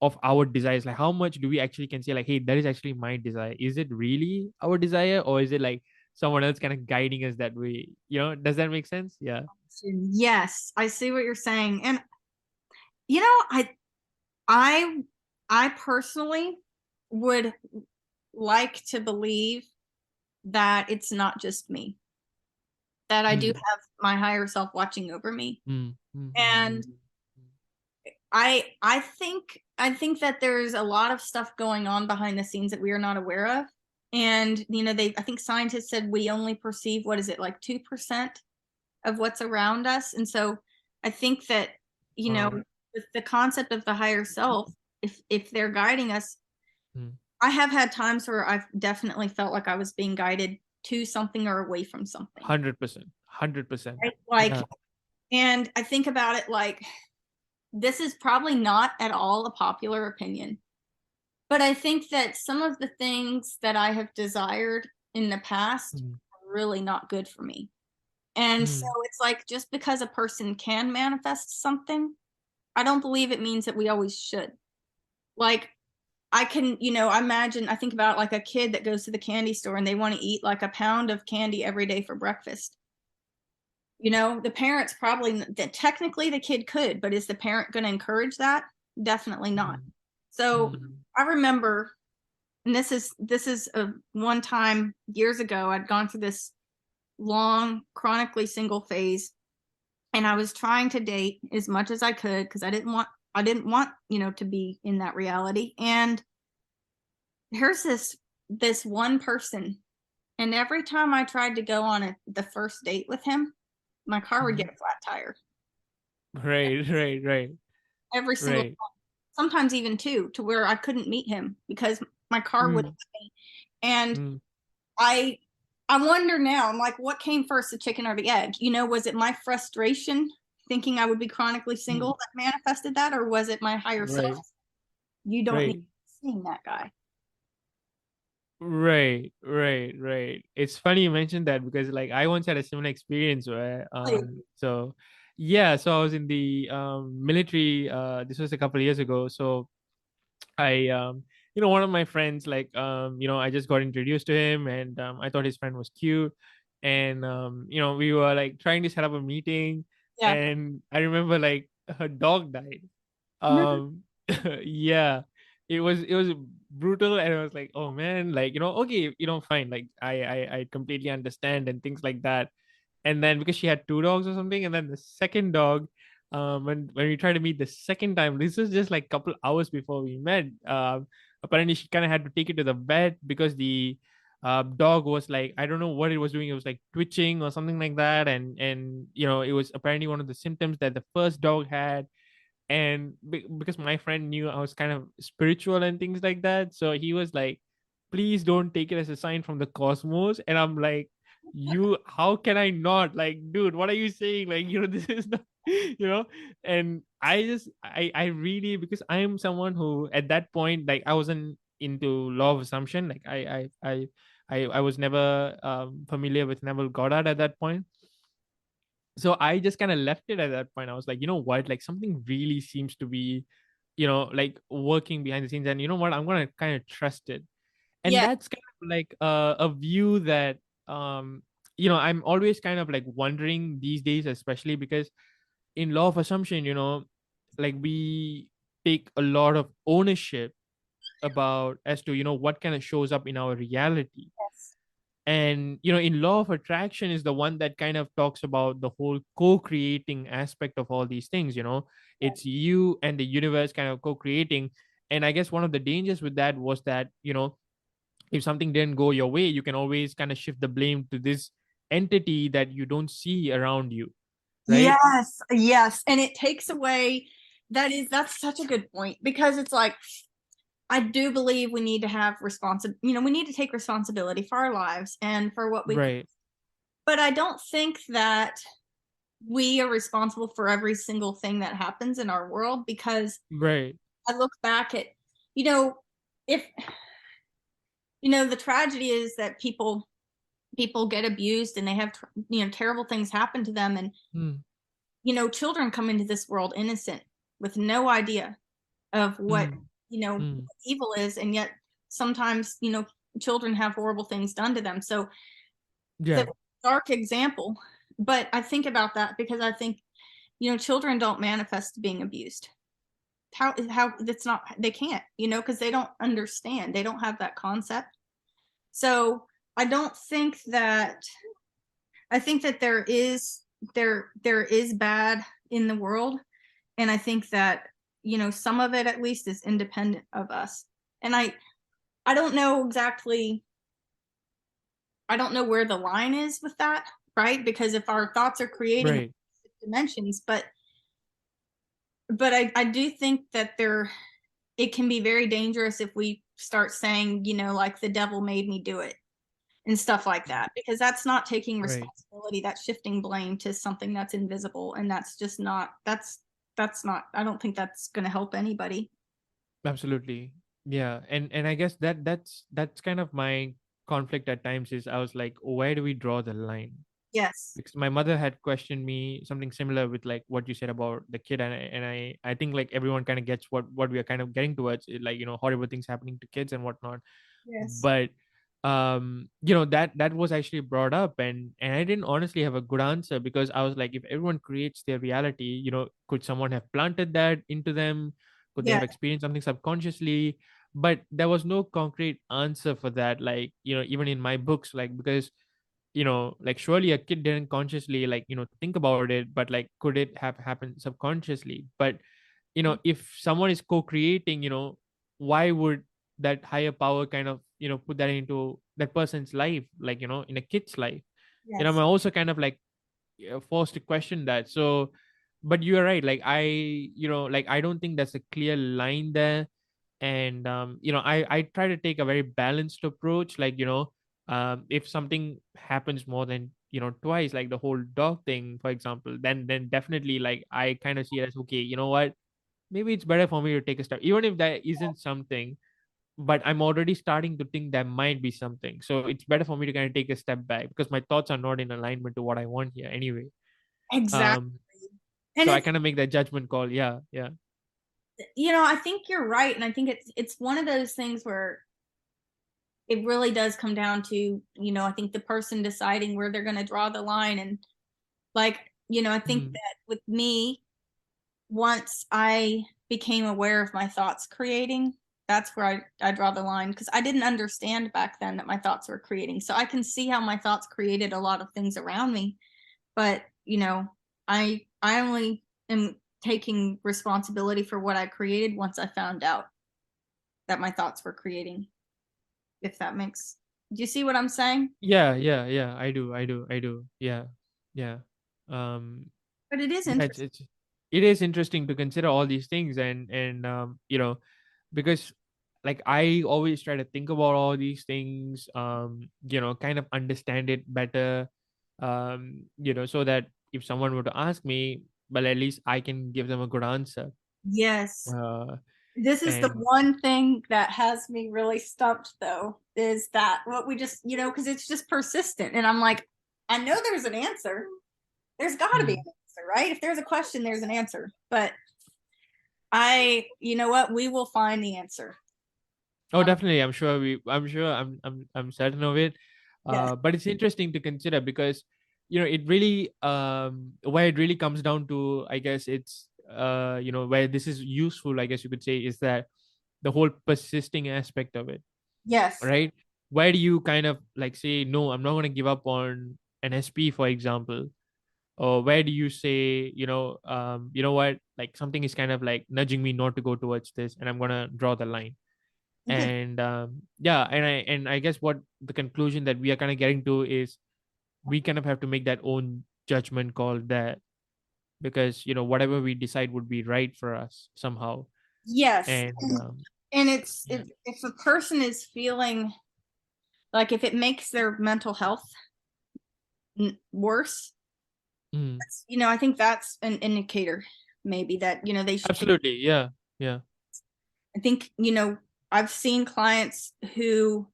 of our desires? Like, how much do we actually can say, like, hey, that is actually my desire? Is it really our desire, or is it like someone else kind of guiding us that way? Does that make sense? Yeah. Yes, I see what you're saying. And you know, I I personally would like to believe that it's not just me, that I do Mm, have my higher self watching over me. mm, mm, And mm, I think that there's a lot of stuff going on behind the scenes that we are not aware of. And I think scientists said we only perceive, what is it, like 2% of what's around us. And so I think that, you know, wow. with the concept of the higher self, if they're guiding us, Mm, I have had times where I've definitely felt like I was being guided to something or away from something. 100%, 100%. Right? Like, Yeah. and I think about it like this is probably not at all a popular opinion, but I think that some of the things that I have desired in the past Mm, are really not good for me. And so mm, it's like just because a person can manifest something, I don't believe it means that we always should. Like I can, I think about like a kid that goes to the candy store and they want to eat like a pound of candy every day for breakfast. The parents probably that technically the kid could, but is the parent going to encourage that? Definitely not. mm, So mm, I remember, and this is a one time years ago, I'd gone through this long chronically single phase, and I was trying to date as much as I could because I didn't want to be in that reality. And here's this one person, and every time I tried to go on the first date with him, my car would mm. get a flat tire Right, right, right, every single right. time. Sometimes even two, to where I couldn't meet him because my car wouldn't Mm, let me. And mm, I I wonder now, I'm like, what came first, the chicken or the egg? Was it my frustration thinking I would be chronically mm. single that manifested that, or was it my higher self? Right, You don't need right, seeing that guy. right, right, right. It's funny you mentioned that because like I once had a similar experience where so yeah, so I was in the military. This was a couple of years ago. So I one of my friends, like I just got introduced to him, and I thought his friend was cute, and we were like trying to set up a meeting, Yeah. and I remember like her dog died. No. Yeah, it was brutal, and I was like, oh man, like okay, fine, like I completely understand and things like that. And then because she had two dogs or something, and then the second dog, when we tried to meet the second time, this was just like couple hours before we met. Apparently she kind of had to take it to the vet because the dog was like, I don't know what it was doing, it was like twitching or something like that, and it was apparently one of the symptoms that the first dog had. And because my friend knew I was kind of spiritual and things like that, so he was like, please don't take it as a sign from the cosmos. And I'm like, you, how can I not, like, dude, what are you saying? Like, this is not and I just I really, because I am someone who at that point, like, I wasn't into law of assumption. Like I was never familiar with Neville Goddard at that point. So I just kind of left it at that point. I was like, you know what, like something really seems to be, like working behind the scenes, and you know what, I'm gonna kind of trust it. And Yeah. that's kind of like a view that um I'm always kind of like wondering these days, especially because in law of assumption, like we take a lot of ownership about as to what kind of shows up in our reality. Yes. And in law of attraction is the one that kind of talks about the whole co-creating aspect of all these things. It's you and the universe kind of co-creating. And I guess one of the dangers with that was that if something didn't go your way, you can always kind of shift the blame to this entity that you don't see around you, right? Yes, yes. And it takes away, that's such a good point, because it's like, I do believe we need to have we need to take responsibility for our lives and for what we, Right. but I don't think that we are responsible for every single thing that happens in our world, because Right. I look back at, if, the tragedy is that people get abused and they have, terrible things happen to them. And, Mm, children come into this world innocent with no idea of what, mm, what mm. evil is. And yet sometimes, children have horrible things done to them. So it's a Yeah. dark example, but I think about that because I think, children don't manifest being abused. How that's not, they can't, because they don't understand. They don't have that concept. So I don't think that, I think that there is bad in the world, and I think that, some of it at least is independent of us. And I don't know exactly, I don't know where the line is with that, right? Because if our thoughts are creating Right. dimensions, but I do think that it can be very dangerous if we start saying, like the devil made me do it and stuff like that, because that's not taking Right. responsibility. That's shifting blame to something that's invisible, and that's just not, that's not, I don't think that's going to help anybody. Absolutely. Yeah. And I guess that's kind of my conflict at times is I was like, where do we draw the line? Yes. Because my mother had questioned me something similar with like what you said about the kid, and I think like everyone kind of gets what we are kind of getting towards, like horrible things happening to kids and whatnot. Yes. But that was actually brought up, and I didn't honestly have a good answer, because I was like, if everyone creates their reality, could someone have planted that into them? Could they Yeah. have experienced something subconsciously? But there was no concrete answer for that, like even in my books, like, because like surely a kid didn't consciously like think about it, but like could it have happened subconsciously? But if someone is co-creating, why would that higher power kind of put that into that person's life, like in a kid's life? I'm Yes. also kind of like forced to question that. So but you're right, like like I don't think there's a clear line there. And I try to take a very balanced approach, like if something happens more than twice, like the whole dog thing, for example, then definitely like I kind of see it as, okay, you know what, maybe it's better for me to take a step, even if there isn't something, but I'm already starting to think there might be something. So it's better for me to kind of take a step back, because my thoughts are not in alignment to what I want here anyway. Exactly. um And so I it's, kind of make that judgment call. Yeah, yeah. I think you're right. And I think it's one of those things where it really does come down to, I think the person deciding where they're going to draw the line. And like, I think Mm, that with me, once I became aware of my thoughts creating, that's where I draw the line, because I didn't understand back then that my thoughts were creating. So I can see how my thoughts created a lot of things around me. But, I only am taking responsibility for what I created once I found out that my thoughts were creating, if that makes, do you see what I'm saying? yeah, yeah, yeah, I do, yeah, yeah. um But it is yeah, interesting. it is interesting to consider all these things. And because like I always try to think about all these things, kind of understand it better, so that if someone were to ask me, well, at least I can give them a good answer. Yes. uh This is the And one thing that has me really stumped, though, is that what we just, because it's just persistent. And I'm like, I know there's an answer. There's got to be an mm, answer, right? If there's a question, there's an answer. But you know what? We will find the answer. oh, definitely, I'm certain of it. Yes. But it's interesting to consider because, it really, where it really comes down to, I guess it's, where this is useful, I guess you could say, is that the whole persisting aspect of it, Yes. right? Where do you kind of like say, no, I'm not going to give up on an SP, for example? Or where do you say, you know what, like something is kind of like nudging me not to go towards this, and I'm going to draw the line. Yes. And yeah, and I guess what the conclusion that we are kind of getting to is we kind of have to make that own judgment call, that because whatever we decide would be right for us somehow. Yes. And And yeah. if a person is feeling like if it makes their mental health worse, Mm, I think that's an indicator maybe that, they should take. absolutely, yeah, yeah. I think, I've seen clients who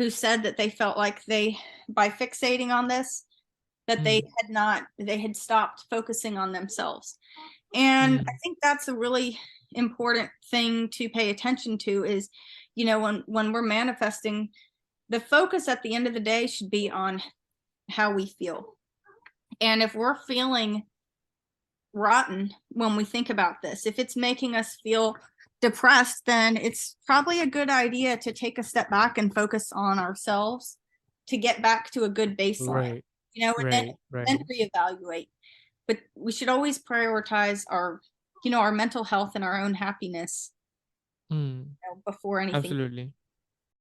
said that they felt like by fixating on this, that Mm, they had stopped focusing on themselves. And I mm, think that's a really important thing to pay attention to is, when we're manifesting, the focus at the end of the day should be on how we feel. And if we're feeling rotten when we think about this, if it's making us feel depressed, then it's probably a good idea to take a step back and focus on ourselves to get back to a good baseline, right, and right, then right. reevaluate. But we should always prioritize our mental health and our own happiness, Mm, before anything. absolutely.